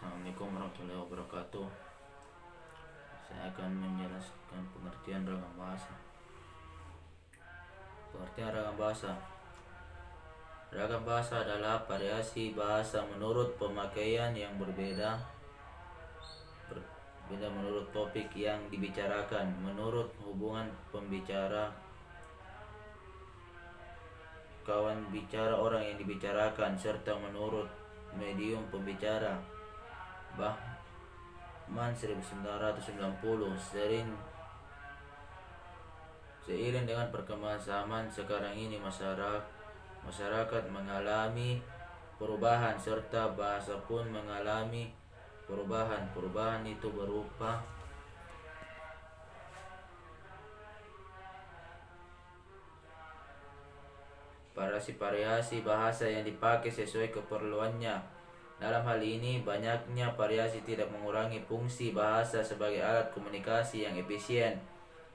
Assalamualaikum warahmatullahi wabarakatuh. Saya akan menjelaskan pengertian ragam bahasa. Pengertian ragam bahasa. Ragam bahasa adalah variasi bahasa menurut pemakaian yang berbeda menurut topik yang dibicarakan, menurut hubungan pembicara, kawan bicara orang yang dibicarakan, serta menurut medium pembicara. Bahman 1990. Seiring dengan perkembangan zaman sekarang ini, masyarakat mengalami perubahan serta bahasa pun mengalami perubahan. Perubahan itu berupa variasi bahasa yang dipakai sesuai keperluannya. Dalam hal ini, banyaknya variasi tidak mengurangi fungsi bahasa sebagai alat komunikasi yang efisien,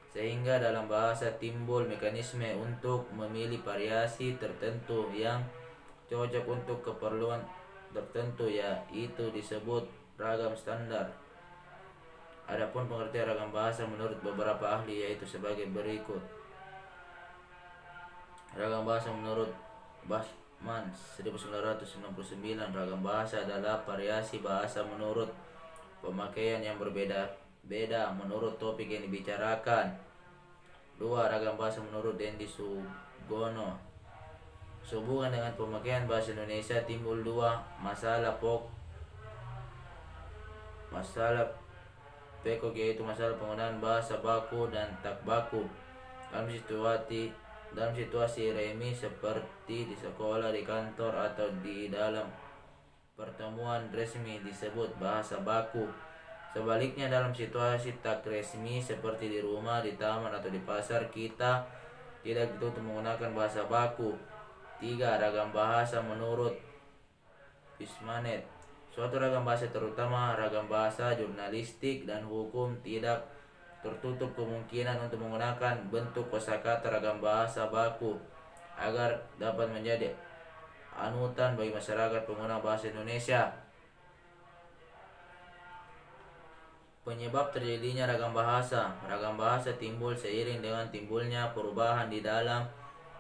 sehingga dalam bahasa timbul mekanisme untuk memilih variasi tertentu yang cocok untuk keperluan tertentu, yaitu disebut ragam standar. Adapun pengertian ragam bahasa menurut beberapa ahli yaitu sebagai berikut. Ragam bahasa menurut Bahman 1999. Ragam bahasa adalah variasi bahasa menurut pemakaian yang berbeda-beda menurut topik yang dibicarakan. 2. Ragam bahasa menurut Dendi Sugono. Sehubungan dengan pemakaian bahasa Indonesia timbul dua masalah pokok, yaitu masalah penggunaan bahasa baku dan tak baku dalam situasi remi seperti di sekolah, di kantor, atau di dalam pertemuan resmi disebut bahasa baku. Sebaliknya, dalam situasi tak resmi seperti di rumah, di taman, atau di pasar, kita tidak dituntut menggunakan bahasa baku. 3. Ragam bahasa menurut Bismanet. Suatu ragam bahasa, terutama ragam bahasa jurnalistik dan hukum, tidak tertutup kemungkinan untuk menggunakan bentuk kosakata ragam bahasa baku agar dapat menjadi anutan bagi masyarakat pengguna bahasa Indonesia. Penyebab terjadinya ragam bahasa. Ragam bahasa timbul seiring dengan timbulnya perubahan di dalam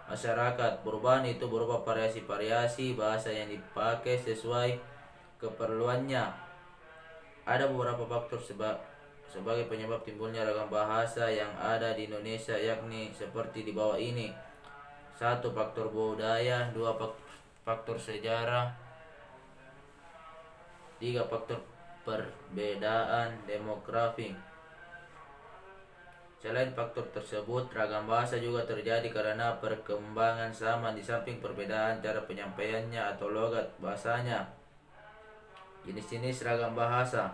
masyarakat. Perubahan itu berupa variasi bahasa yang dipakai sesuai keperluannya. Ada beberapa faktor sebagai penyebab timbulnya ragam bahasa yang ada di Indonesia, yakni seperti di bawah ini. 1. Faktor budaya. 2. Faktor sejarah. 3. Faktor perbedaan demografi. Selain faktor tersebut, ragam bahasa juga terjadi karena perkembangan zaman. Di samping perbedaan cara penyampaiannya atau logat bahasanya. Jenis-jenis ragam bahasa.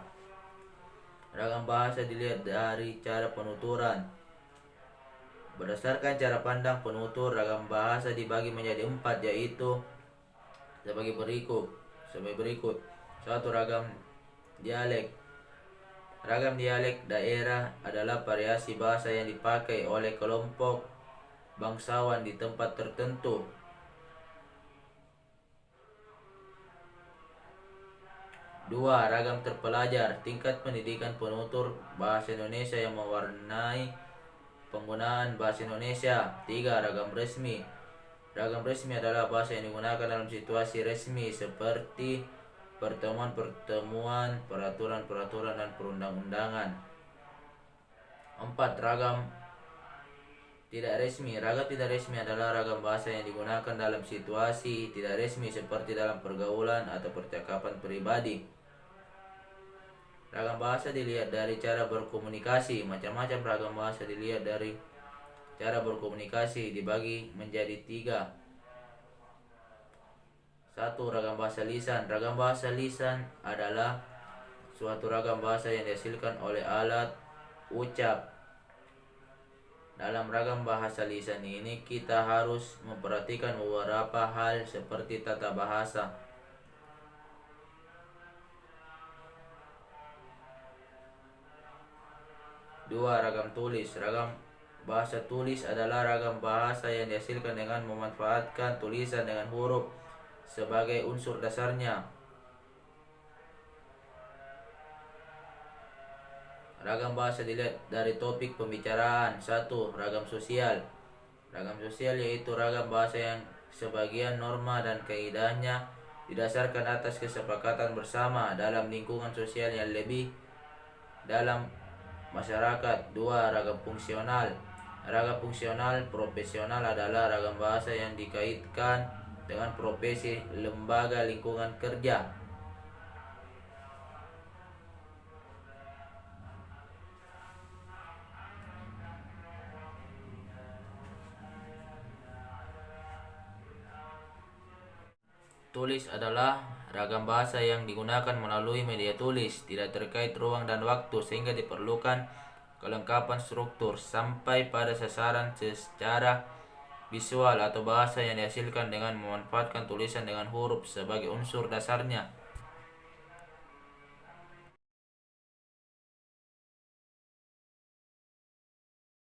Ragam bahasa dilihat dari cara penuturan. Berdasarkan cara pandang penutur, ragam bahasa dibagi menjadi 4, yaitu sebagai berikut. 1. Ragam dialek. Ragam dialek daerah adalah variasi bahasa yang dipakai oleh kelompok bangsawan di tempat tertentu. 2. Ragam terpelajar. Tingkat pendidikan penutur bahasa Indonesia yang mewarnai penggunaan bahasa Indonesia. 3. Ragam resmi. Ragam resmi adalah bahasa yang digunakan dalam situasi resmi seperti pertemuan-pertemuan, peraturan-peraturan, dan perundang-undangan. 4. Ragam tidak resmi. Ragam tidak resmi adalah ragam bahasa yang digunakan dalam situasi tidak resmi seperti dalam pergaulan atau percakapan pribadi. Ragam bahasa dilihat dari cara berkomunikasi. Macam-macam ragam bahasa dilihat dari cara berkomunikasi dibagi menjadi 3. 1. Ragam bahasa lisan. Ragam bahasa lisan adalah suatu ragam bahasa yang dihasilkan oleh alat ucap. Dalam ragam bahasa lisan ini kita harus memperhatikan beberapa hal seperti tata bahasa. 2. Ragam tulis. Ragam bahasa tulis adalah ragam bahasa yang dihasilkan dengan memanfaatkan tulisan dengan huruf sebagai unsur dasarnya. Ragam bahasa dilihat dari topik pembicaraan. 1. Ragam sosial. Ragam sosial yaitu ragam bahasa yang sebagian norma dan kaidahnya didasarkan atas kesepakatan bersama dalam lingkungan sosial yang lebih dalam masyarakat. 2. Ragam fungsional. Ragam fungsional profesional adalah ragam bahasa yang dikaitkan dengan profesi, lembaga, lingkungan kerja. Tulis adalah ragam bahasa yang digunakan melalui media tulis, tidak terkait ruang dan waktu sehingga diperlukan kelengkapan struktur sampai pada sasaran secara visual atau bahasa yang dihasilkan dengan memanfaatkan tulisan dengan huruf sebagai unsur dasarnya.